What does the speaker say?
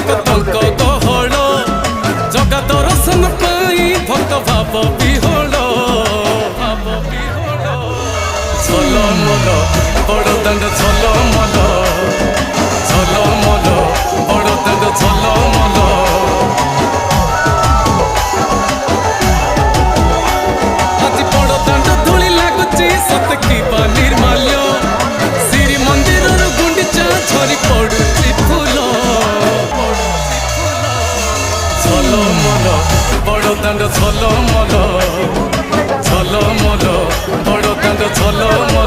भगतंक गहळ जगा दर्शन पाई भक्त भाव विहळ झलमल बड़दाण्ड झलमल झलमल बड़दाण्ड झलमल आज बड़दाण्ड धूली लगुची सतकी बा निर्माल्य श्री मंदिर गुंडीचा झरी पड़ुची फूल झलमल बड़दाण्ड झलमल झलमल बड़दाण्ड झलमल।